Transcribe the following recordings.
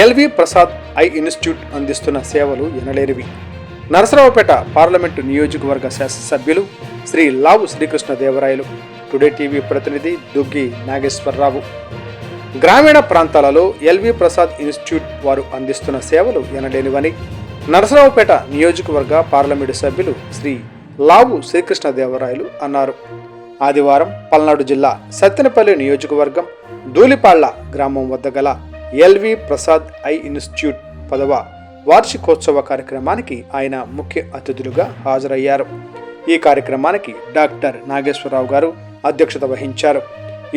LV Prasad I institute అందిస్తున్న సేవలు ఎనలేనివి. Narasaraopet parliament నియోజకవర్గ శాసనసభ్యులు శ్రీ లావు శ్రీకృష్ణదేవరాయలు టుడే టీవీ ప్రతినిధి దుగ్గి నాగేశ్వరరావు. గ్రామీణ ప్రాంతాలలో ఎల్వి ప్రసాద్ ఇన్స్టిట్యూట్ వారు అందిస్తున్న సేవలు ఎనలేనివని నరసరావుపేట నియోజకవర్గ పార్లమెంటు సభ్యులు శ్రీ లావు శ్రీకృష్ణదేవరాయలు అన్నారు. ఆదివారం పల్నాడు జిల్లా సత్తెనపల్లి నియోజకవర్గం ధూళిపాళ్ల గ్రామం వద్ద గల ఎల్వి ప్రసాద్ ఐ ఇన్స్టిట్యూట్ 10వ వార్షికోత్సవ కార్యక్రమానికి ఆయన ముఖ్య అతిథులుగా హాజరయ్యారు. ఈ కార్యక్రమానికి డాక్టర్ నాగేశ్వరరావు గారు అధ్యక్షత వహించారు.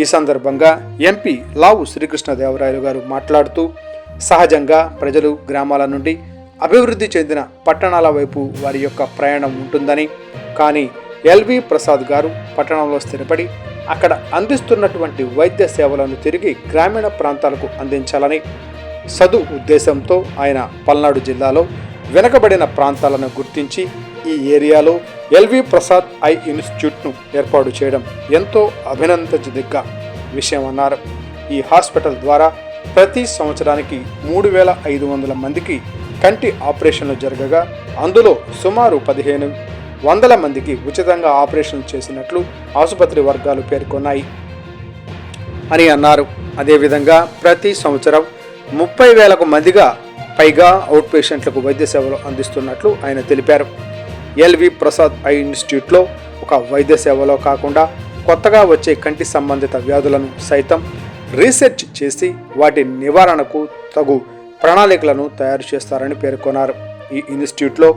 ఈ సందర్భంగా ఎంపీ లావు శ్రీకృష్ణదేవరాయలు గారు మాట్లాడుతూ, సహజంగా ప్రజలు గ్రామాల నుండి అభివృద్ధి చెందిన పట్టణాల వైపు వారి యొక్క ప్రయాణం ఉంటుందని, కానీ ఎల్వి ప్రసాద్ గారు పట్టణంలో స్థిరపడి అక్కడ అందిస్తున్నటువంటి వైద్య సేవలను తిరిగి గ్రామీణ ప్రాంతాలకు అందించాలని ఉద్దేశంతో ఆయన పల్నాడు జిల్లాలో వెనుకబడిన ప్రాంతాలను గుర్తించి ఈ ఏరియాలో ఎల్వి ప్రసాద్ ఐ ఇన్స్టిట్యూట్ను ఏర్పాటు చేయడం ఎంతో అభినందించదగ్గ విషయమన్నారు. ఈ హాస్పిటల్ ద్వారా ప్రతి సంవత్సరానికి 3,500 మందికి కంటి ఆపరేషన్లు జరగగా అందులో సుమారు 1,500 మందికి ఉచితంగా ఆపరేషన్లు చేసినట్లు ఆసుపత్రి వర్గాలు పేర్కొన్నాయి అని అన్నారు. అదేవిధంగా ప్రతి సంవత్సరం 30,000 మందిగా పైగా అవుట్ పేషెంట్లకు వైద్య సేవలు అందిస్తున్నట్లు ఆయన తెలిపారు. ఎల్వి ప్రసాద్ ఐ ఇన్స్టిట్యూట్లో ఒక వైద్య సేవలో కాకుండా కొత్తగా వచ్చే కంటి సంబంధిత వ్యాధులను సైతం రీసెర్చ్ చేసి వాటి నివారణకు తగు ప్రణాళికలను తయారు చేస్తారని పేర్కొన్నారు. ఈ ఇన్స్టిట్యూట్లో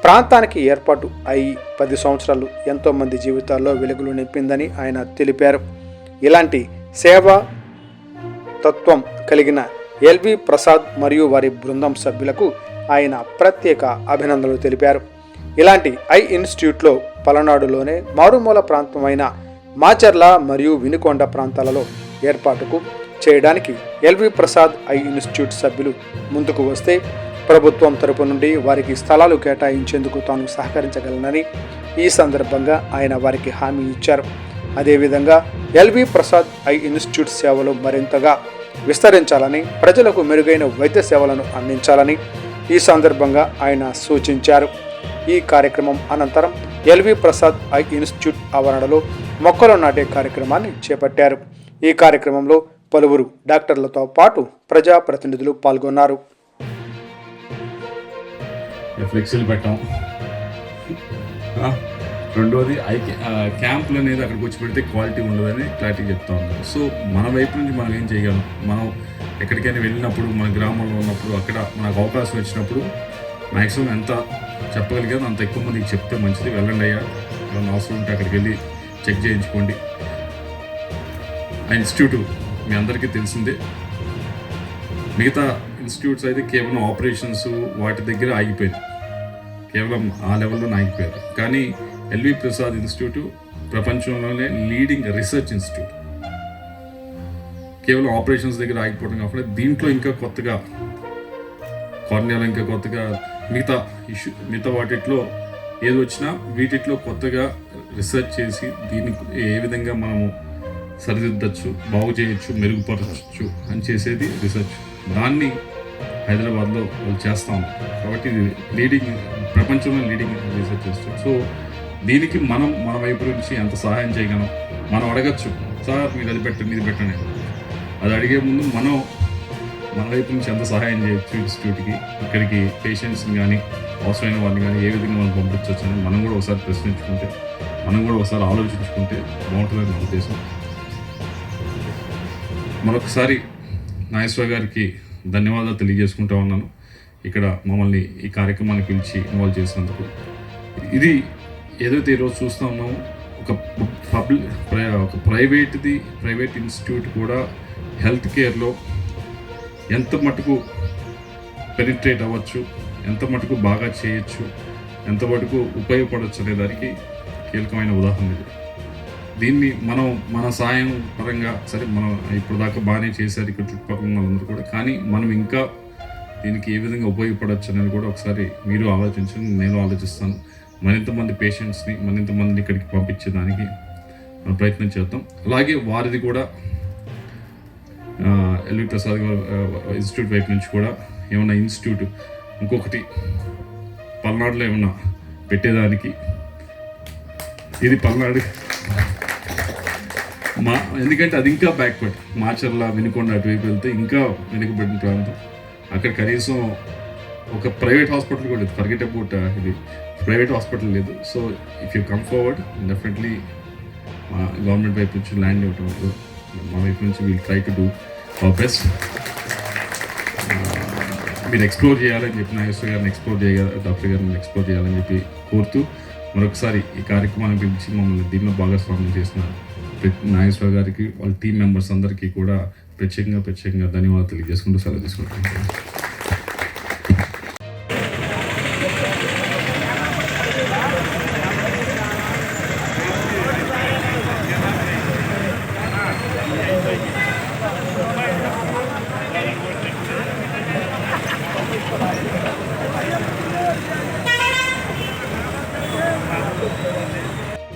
ప్రాంతానికి ఏర్పాటు అయి 10 సంవత్సరాలు ఎంతోమంది జీవితాల్లో వెలుగులు నింపిందని ఆయన తెలిపారు. ఇలాంటి సేవా తత్వం కలిగిన ఎల్వి ప్రసాద్ మరియు వారి బృందం సభ్యులకు ఆయన ప్రత్యేక అభినందనలు తెలిపారు. ఇలాంటి ఐ ఇన్స్టిట్యూట్లో పలనాడులోనే మారుమూల ప్రాంతమైన మాచర్ల మరియు వినుకొండ ప్రాంతాలలో ఏర్పాటుకు చేయడానికి ఎల్వి ప్రసాద్ ఐ ఇన్స్టిట్యూట్ సభ్యులు ముందుకు వస్తే ప్రభుత్వం తరపు నుండి వారికి స్థలాలు కేటాయించేందుకు తాను సహకరించగలనని ఈ సందర్భంగా ఆయన వారికి హామీ ఇచ్చారు. అదేవిధంగా ఎల్వి ప్రసాద్ ఐ ఇన్స్టిట్యూట్ సేవలు మరింతగా విస్తరించాలని, ప్రజలకు మెరుగైన వైద్య సేవలను అందించాలని ఈ సందర్భంగా ఆయన సూచించారు. ఈ కార్యక్రమం అనంతరం ఎల్వి ప్రసాద్ ఐ ఇన్స్టిట్యూట్ ఆవరణలో మొక్కలు నాటే కార్యక్రమాన్ని చేపట్టారు. ఈ కార్యక్రమంలో పలువురు డాక్టర్లతో పాటు ప్రజాప్రతినిధులు పాల్గొన్నారు. ఫ్లెక్సీలు పెట్టాం. రెండోది క్యాంపులు అనేది అక్కడికి వచ్చి పెడితే క్వాలిటీ ఉండదని క్లారిటీ చెప్తా ఉన్నారు. సో మన వైపు నుంచి మనం ఏం చేయగలం, మనం ఎక్కడికైనా వెళ్ళినప్పుడు మన గ్రామంలో ఉన్నప్పుడు అక్కడ మనకు అవకాశం వచ్చినప్పుడు మ్యాక్సిమం ఎంత చెప్పగలిగాను అంత ఎక్కువ మందికి చెప్తే మంచిది. వెళ్ళండి అయ్యా, ఏమన్నా అవసరం ఉంటే అక్కడికి వెళ్ళి చెక్ చేయించుకోండి. ఆ ఇన్స్టిట్యూట్ మీ అందరికీ తెలిసిందే. మిగతా ఇన్స్టిట్యూట్స్ అయితే కేవలం ఆపరేషన్స్ వాటి దగ్గర ఆగిపోయింది, కేవలం ఆ లెవెల్లోనే ఆగిపోయారు. కానీ ఎల్వి ప్రసాద్ ఇన్స్టిట్యూట్ ప్రపంచంలోనే లీడింగ్ రీసెర్చ్ ఇన్స్టిట్యూట్. కేవలం ఆపరేషన్స్ దగ్గర ఆగిపోవడం కాకుండా దీంట్లో ఇంకా కొత్తగా కార్నియాలో ఇంకా కొత్తగా మిగతా వాటిట్లో ఏది వచ్చినా వీటిలో కొత్తగా రీసెర్చ్ చేసి దీన్ని ఏ విధంగా మనము సరిదిద్దచ్చు, బాగు చేయొచ్చు, మెరుగుపరచచ్చు అని చేసేది రీసెర్చ్. దాన్ని హైదరాబాద్లో వాళ్ళు చేస్తాం. కాబట్టి ఇది ప్రపంచంలో లీడింగ్ రీసెర్చ్ ఇన్స్టిట్యూట్. సో దీనికి మన వైపు నుంచి ఎంత సహాయం చేయగలం, మనం అడగచ్చు, సార్ మీరు అది పెట్టండి ఇది పెట్టండి. అది అడిగే ముందు మన వైపు నుంచి ఎంత సహాయం చేయొచ్చు ఇన్స్టిట్యూట్కి, ఇక్కడికి పేషెంట్స్ని కానీ అవసరమైన వాళ్ళని కానీ ఏ విధంగా మనం పంపించవచ్చు అని మనం కూడా ఒకసారి ప్రశ్నించుకుంటే, మనం కూడా ఒకసారి ఆలోచించుకుంటే బాగుంటుందని నా ఉద్దేశం. మరొకసారి నాగేశ్వర గారికి ధన్యవాదాలు తెలియజేసుకుంటా ఉన్నాను. ఇక్కడ మమ్మల్ని ఈ కార్యక్రమాన్ని పిలిచి ఇన్వాల్వ్ చేసినందుకు. ఇది ఏదైతే ఈరోజు చూస్తూ ఉన్నామో ఒక ప్రైవేట్ ఇన్స్టిట్యూట్ కూడా హెల్త్ కేర్లో ఎంత మటుకు పెనిట్రేట్ అవ్వచ్చు, ఎంత మటుకు బాగా చేయొచ్చు, ఎంత మటుకు ఉపయోగపడవచ్చు అనే దానికి కీలకమైన ఉదాహరణ ఇది. దీన్ని మన సాయం పరంగా సరే మనం ఇప్పుడు దాకా బాగానే చేశారు ఇక్కడ చుట్టుపక్కల వాళ్ళందరూ కూడా, కానీ మనం ఇంకా దీనికి ఏ విధంగా ఉపయోగపడవచ్చు అనేది కూడా ఒకసారి మీరు ఆలోచించండి, నేను ఆలోచిస్తాను. మరింత మంది పేషెంట్స్ని మరింత మందిని ఇక్కడికి పంపించేదానికి మనం ప్రయత్నం చేద్దాం. అలాగే వారిది కూడా ఎల్వి ప్రసాద్ గారు ఇన్స్టిట్యూట్ వైపు నుంచి కూడా ఏమన్నా ఇన్స్టిట్యూట్ ఇంకొకటి పల్నాడులో ఏమన్నా పెట్టేదానికి, ఇది పల్నాడు ఎందుకంటే అది ఇంకా బ్యాక్వర్డ్, మాచర్ల వినుకొండ అటువైపు వెళ్తే ఇంకా వెనుకబడిన ప్రాంతం. అక్కడ కనీసం ఒక ప్రైవేట్ హాస్పిటల్ కూడా లేదు, ఫర్గెట్ అబౌట్ ఇది ప్రైవేట్ హాస్పిటల్ లేదు. So if you come forward definitely మా గవర్నమెంట్ వైపు నుంచి ల్యాండ్ ఇవ్వటం, మా వైపు నుంచి we'll try to do our best. మీరు ఎక్స్ప్లోర్ చేయాలని చెప్పి నాగేశ్వర గారిని ఎక్స్ప్లోర్ చేయాలి, డాక్టర్ గారిని ఎక్స్ప్లోర్ చేయాలని చెప్పి కోరుతూ మరొకసారి ఈ కార్యక్రమాన్ని పిలిచి మమ్మల్ని దీనిలో భాగస్వామ్యం చేసిన నాగేశ్వర గారికి, వాళ్ళ టీం మెంబర్స్ అందరికీ కూడా ప్రత్యేకంగా ధన్యవాదాలు తెలియజేసుకుంటూ సెలవు తీసుకుంటున్నాను.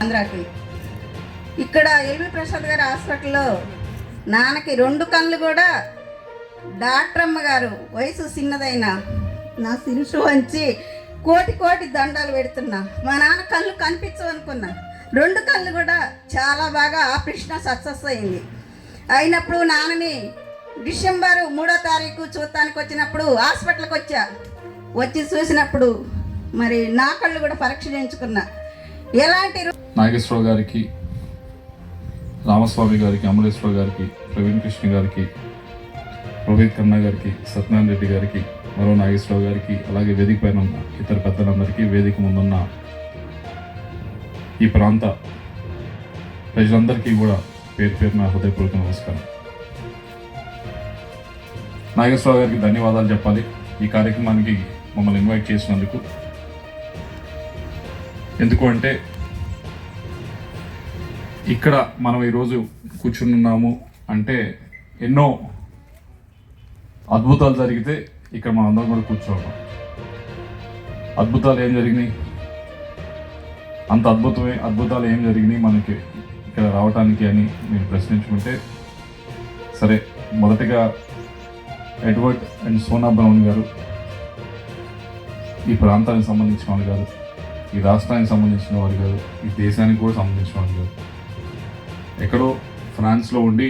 ఆంధ్రాకి ఇక్కడ ఎల్వి ప్రసాద్ గారి హాస్పిటల్లో నాన్నకి 2 కళ్ళు కూడా డాక్టర్ అమ్మ గారు వయసు చిన్నదైనా నా శిరుసు వంచి కోటి దండాలు పెడుతున్నా. మా నాన్న కళ్ళు కనిపించవనుకున్నా, 2 కళ్ళు కూడా చాలా బాగా ఆపరేషన్ సక్సెస్ అయింది. అయినప్పుడు నాన్నని డిసెంబర్ 3వ తారీఖు చూడటానికి వచ్చినప్పుడు హాస్పిటల్కి వచ్చి చూసినప్పుడు మరి నా కళ్ళు కూడా పరీక్ష చేయించుకున్నా. ఎలాంటి నాగేశ్వరరావు గారికి, రామస్వామి గారికి, అమలేశ్వర గారికి, ప్రవీణ్ కృష్ణ గారికి, రోహిత్ ఖన్నా గారికి, సత్యనారాయణ రెడ్డి గారికి, మరో నాగేశ్వరరావు గారికి, అలాగే వేదిక పైన ఉన్న ఇతర పెద్దలందరికీ, వేదిక ముందున్న ఈ ప్రాంత ప్రజలందరికీ కూడా పేరున హృదయపూర్వక నమస్కారం. నాగేశ్వరరావు గారికి ధన్యవాదాలు చెప్పాలి ఈ కార్యక్రమానికి మమ్మల్ని ఇన్వైట్ చేసినందుకు. ఎందుకు అంటే ఇక్కడ మనం ఈరోజు కూర్చున్నాము అంటే ఎన్నో అద్భుతాలు జరిగితే ఇక్కడ మనం అందరం కూడా కూర్చోన్నాం. అద్భుతాలు ఏం జరిగినాయి, అంత అద్భుతాలు ఏం జరిగినాయి మనకి ఇక్కడ రావటానికి అని మీరు ప్రశ్నించుకుంటే, సరే మొదటిగా ఎడ్వర్డ్ అండ్ సోనా బ్రౌన్ గారు ఈ ప్రాంతానికి సంబంధించిన వాళ్ళు కాదు, ఈ రాష్ట్రానికి సంబంధించిన వారు కాదు, ఈ దేశానికి కూడా సంబంధించిన వాళ్ళు కాదు. ఎక్కడో ఫ్రాన్స్లో ఉండి